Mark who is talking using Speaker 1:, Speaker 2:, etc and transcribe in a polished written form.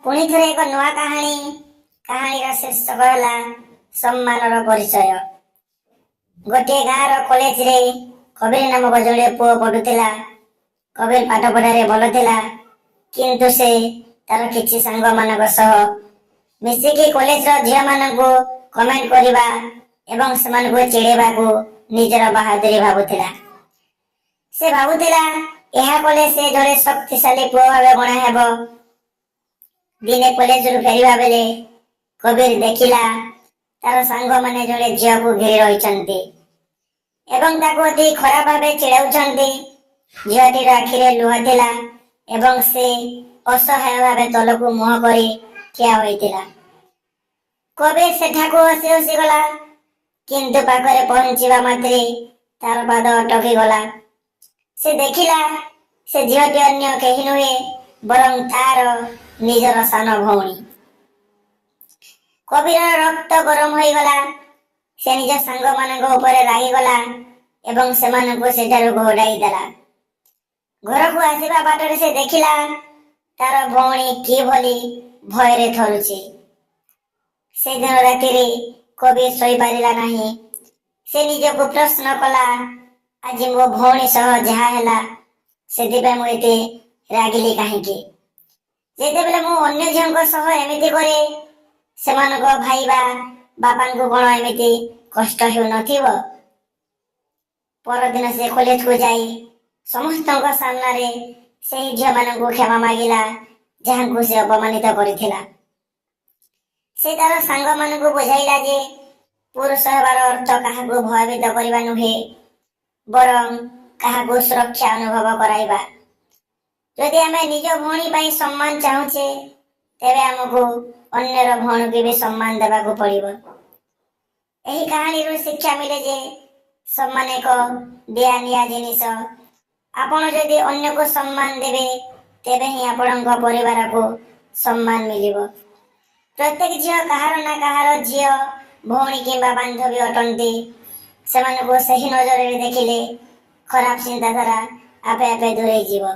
Speaker 1: पुणी थे एक नुआ कहानी शीर्षक है सम्मान परिचय। गोटे गाँव कॉलेज रे कबीर नामक जड़े पुओ पढ़ुला। कबीर पाठ पढ़ारे भल थिला, किंतु से तार किछि सांग मानक सह मिसिकी कॉलेज रो झिया मानकु कमेंट करिबा एवं सेमानकु चिड़ेबा को निजर बहादुरी भाबुथिला। से भाबुथिला एहा कले से जड़े शक्तिशाली पुओ भाबे गणा हेबो। दिने कॉलेज रु फेरिबा बेले कबीर देखिला तार सांग माने जड़े झिया को घेरी रहिचंती एवं ताको अति खराब भाबे चिड़ाउचंती। झियाटीर आखिरे लुह थिला एवं से असहाय भाबे तलकु मुह करी ठिया होइतिला। कबीर सेठाको हसी हसी गला, किंतु पाखरे पहुंचीबा मात्रे तार पाद अटकी गला। से देखिला से झियाटी अन्य केही नुहे बरं तार निजर सान भौणी। कबीर रक्त गरम होई गला। से निज सांग मानक ऊपर रागी गला एवं सेमानकु सेठारु घोड़ाई देला। घर को आसीबा बाटरे से देखिला तार भौणी कि भली भयरे थरुची। से दिन रातिरे कबीर सोई पारिला नाही। से निजको प्रश्न कला, आज मो भौणी सह जहा हैला सेदिपे मु एते रागिली काहेकि? जेतेबेले मु अन्य झियंक सह एमिति करे सेमानक भाईबा बापांकु कोन एमिति कष्ट हेउ नथिबो। परदिन से कॉलेज को जाई समस्तक सामना रे से झिया मानकु क्षमा मागिला जहांकु से अपमानित करिथिला। से तार सांग मानकु बुझाइला जे पुरुष हेबार अर्थ काहाकु भयभीत करिबा नुहे, बरं काहाकु सुरक्षा अनुभव कराइबा। यदि आमे निज भौणी पाई सम्मान चाहूचे तेबे हमकु अन्यर भौणी के भी सम्मान देबाकु पड़िबो। एही कहानी रो शिक्षा मिले जे सम्मान एक दिया निया जिनिस। आपण यदि अन्य को सम्मान देबे तेबे ही आपणक परिवार को सम्मान मिलिबो। प्रत्येक झियो कहार ना कहार झियो भौणी किंबा बांधवी अटंती। सेमानकु सही नजर रे देखिले खराब चिंताधारा आपे आपे दूरे जीवो।